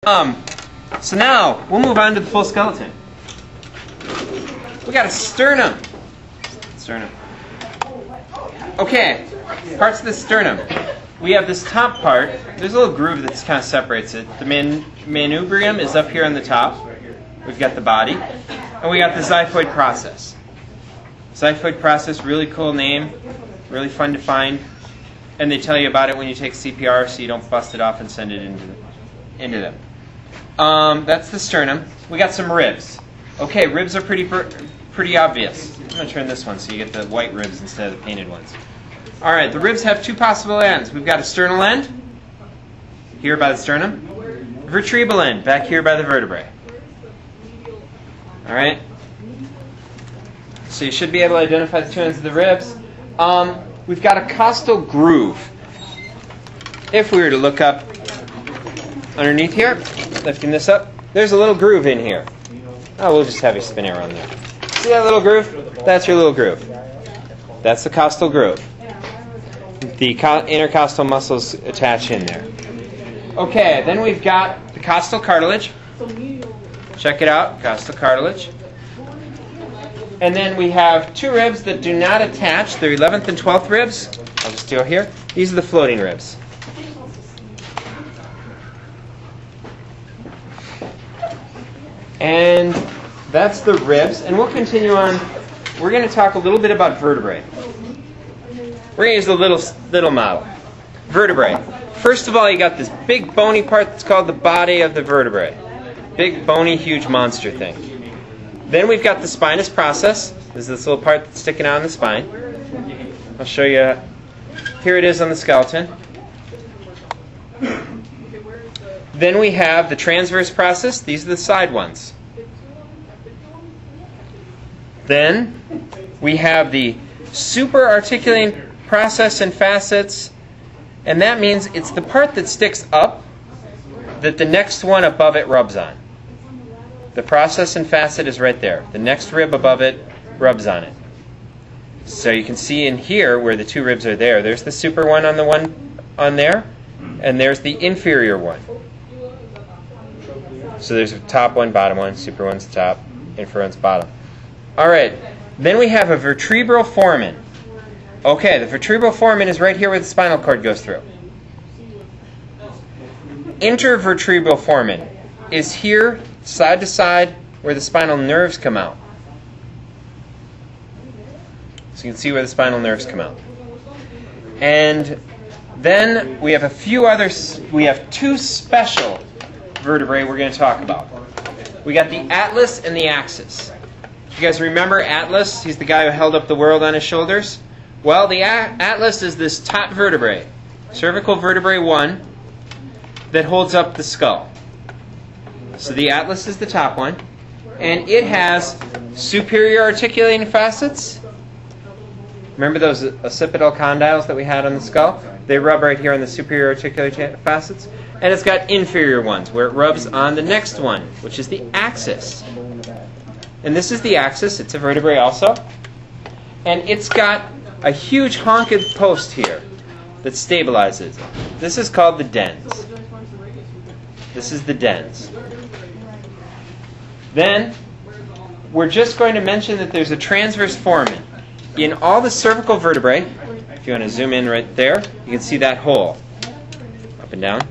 So now we'll move on to the full skeleton. We got a sternum. Okay, parts of the sternum. We have this top part. There's a little groove that kind of separates it. The manubrium is up here on the top. We've got the body, and we got the xiphoid process. Xiphoid process, really cool name, really fun to find, and they tell you about it when you take CPR, so you don't bust it off and send it into them. That's the sternum. We got some ribs. Okay, ribs are pretty obvious. I'm going to turn this one so you get the white ribs instead of the painted ones. All right, the ribs have two possible ends. We've got a sternal end, here by the sternum. Vertebral end, back here by the vertebrae. All right? So you should be able to identify the two ends of the ribs. We've got a costal groove. If we were to look up underneath here, lifting this up, there's a little groove in here. Oh, we'll just have you spin it around there. See that little groove? That's your little groove. That's the costal groove. The intercostal muscles attach in there. Okay, then we've got the costal cartilage. Check it out, costal cartilage. And then we have two ribs that do not attach. They're 11th and 12th ribs. I'll just do here. These are the floating ribs. And that's the ribs. And we'll continue on. We're going to talk a little bit about vertebrae. We're going to use a little model. Vertebrae. First of all, you got this big bony part that's called the body of the vertebrae. Big, bony, huge monster thing. Then we've got the spinous process. This is this little part that's sticking out on the spine. I'll show you. Here it is on the skeleton. Then we have the transverse process. These are the side ones. Then we have the superarticulating process and facets. And that means it's the part that sticks up that the next one above it rubs on. The process and facet is right there. The next rib above it rubs on it. So you can see in here where the two ribs are there. There's the super one on there, and there's the inferior one. So there's a top one, bottom one, super one's top, inferior one's bottom. All right. Then we have a vertebral foramen. Okay, the vertebral foramen is right here where the spinal cord goes through. Intervertebral foramen is here, side to side, where the spinal nerves come out. So you can see where the spinal nerves come out. And then we have we have two special vertebrae we're going to talk about. We got the atlas and the axis. You guys remember Atlas? He's the guy who held up the world on his shoulders. Well, the atlas is this top vertebrae, cervical vertebrae 1, that holds up the skull. So the atlas is the top one, and it has superior articulating facets. Remember those occipital condyles that we had on the skull? They rub right here on the superior articulating facets. And it's got inferior ones, where it rubs on the next one, which is the axis. And this is the axis. It's a vertebrae also. And it's got a huge honked post here that stabilizes it. This is called the dens. This is the dens. Then, we're just going to mention that there's a transverse foramen. In all the cervical vertebrae, if you want to zoom in right there, you can see that hole. Up and down.